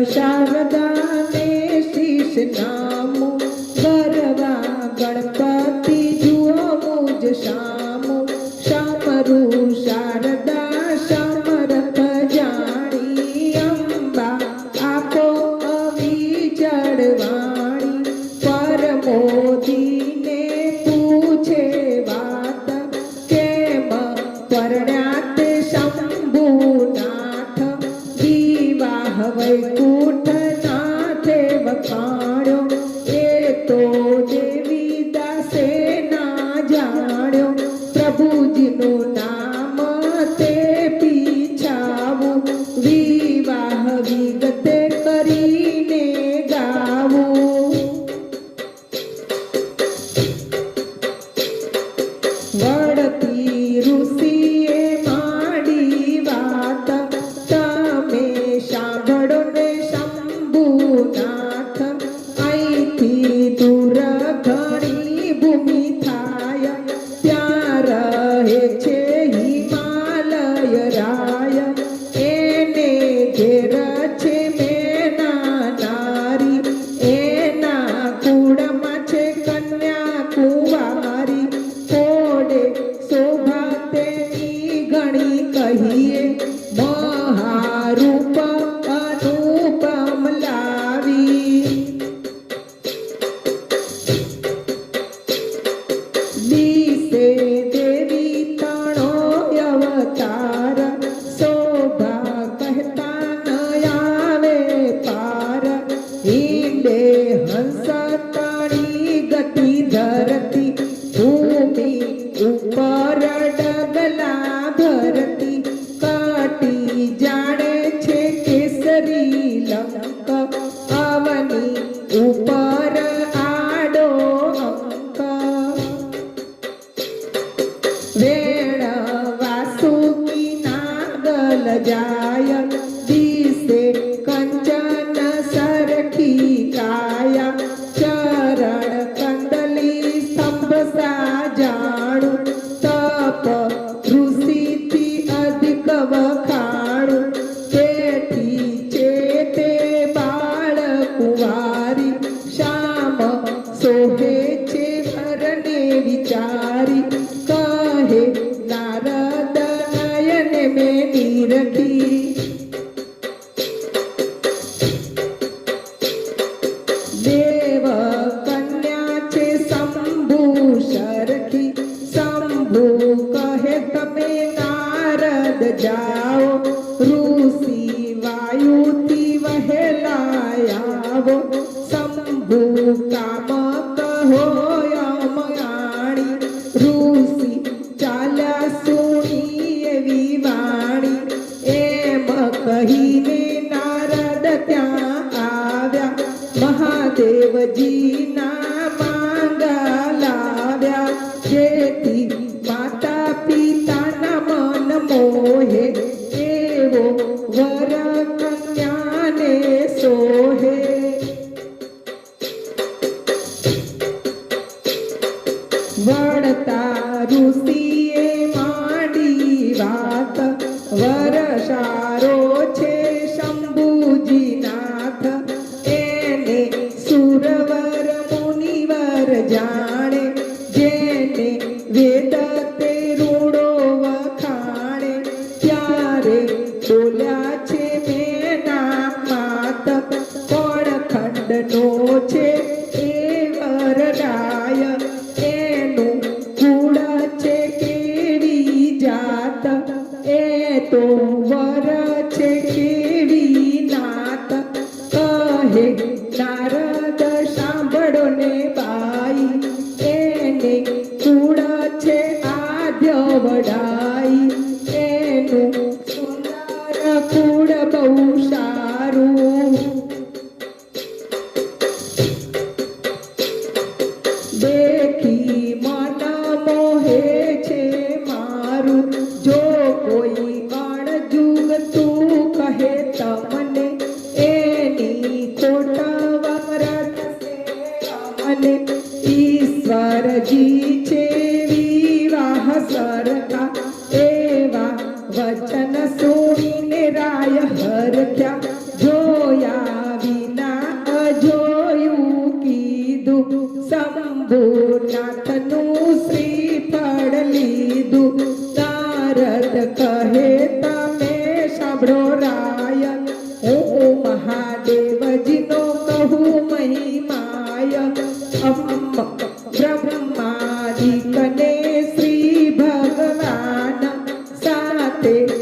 શારદાને શીશ નામો ગરવા ગણપતિ જુઓ મુજ શામો શામરું શારદા સમરથ જાણી અંબા આપો અવિચળવાણી પરમોદીને પૂછે વાત કેમ પરણ્યાત શંભુનાથ વિવાહ વૈકુંઠનાથે વખાણ્યો એ તો દેવી દાસે ના જાણ્યો પ્રભુજીનું નામ તે પીછાવું વિવાહ વિગતે કરીને ગાવું વળતી ઋષિએ માંડી વાત તમે સાંભળો ને શંભુનાથ અહીંથી દૂર ઘણી ભૂમિ થાય ત્યાં રહે છે હિમાલય રાય એને ઘેર છે મેના નારી એના કુળમાં છે કન્યા કુંવારી થોડે શોભા તેની ઘણી કહીએ મહારૂપ અનુપમ લાવી દિશે દેવી તણો અવતાર શોભા કહેતા ન આવે પાર હિંડે હંસ તણી ગતિ ધરતી ભૂમિ ઉપર ડગલા ભરતી કાટી જાણે છે કેસરી લંક અવની ઉપર આડો અંક વેણ વાસુકી નાગલ જાય દિશે કંચન સરખી કાયા ચરણ કંદલી સ્તંભ સાજાણું તપ ઋષિથી અધિક વખાણું તેથી ચેતે બાળ કુંવારી શ્યામ સોહે છે વરને વિચારી કહે નારદ નયને મેં નિરખી દેવ કન્યા છે શંભુ સરખી શંભુ કહે તમે નારદ જાઓ ઋષિ વાયુથી વહેલા આવો શંભુ કામ કહો યમયાણી ઋષિ ચાલ્યા સુણી એવી વાણી એમ કહીને નારદ ત્યાં આવ્યા મહાદેવજીના માંગા લાવ્યા જેથી માતા પિતાના મન મોહે એવો વર કન્યાને સોહે વળતા ઋષિએ માંડી વાત વર સારો છે શંભુજીનાથ એને સુરવર મુનિવર જાણે જેને વેદ તે રૂડો વખાણે ત્યારે બોલ્યા છે મેના માત કોણ ખંડનો છે એ વરરાય એનું કુળ છે કેવી જાત એ તો વર છે કેવી નાત કહે નારદ સાંભળો ને બાઈ એને કુળ છે આદ્ય વડાઈ એનું સુંદર કુળ બહુ સારું દેખી મન મોહે છે મારું જો કોઈ અણજુગ તું કહે તમને એની ખોટ વરતશે અમને ઈશ્વરજી છે વિવાહ સરખા એવા વચન સુણીને રાય હરખ્યા જોયા વિના અજોયું કીધું શંભુનાથનું શ્રીફળ લીધું નારદ કહે તમે સાંભળો રાય હું મહાદેવજીનો કહું મહિમાય બ્રહ્માદિકને શ્રી ભગવાન સાથે